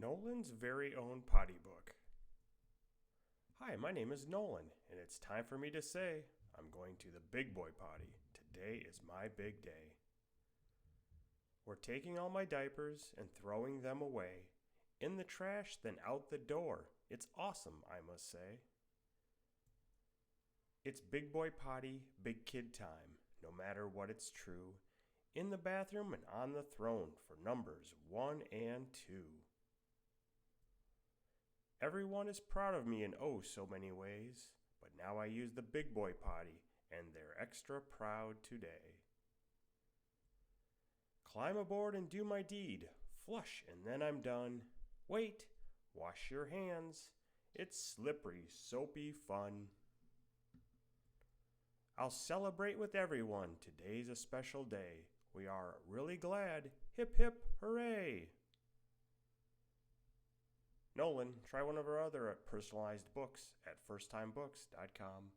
Nolan's very own potty book. Hi, my name is Nolan, and it's time for me to say I'm going to the big boy potty. Today is my big day. We're taking all my diapers and throwing them away. In the trash, then out the door. It's awesome, I must say. It's big boy potty, big kid time, no matter what it's true. In the bathroom and on the throne for numbers 1 and 2. Everyone is proud of me in oh so many ways, but now I use the big boy potty, and they're extra proud today. Climb aboard and do my deed, flush and then I'm done. Wait, wash your hands, it's slippery, soapy fun. I'll celebrate with everyone, today's a special day. We are really glad, hip hip hooray! Nolan, try one of our other personalized books at firsttimebooks.com.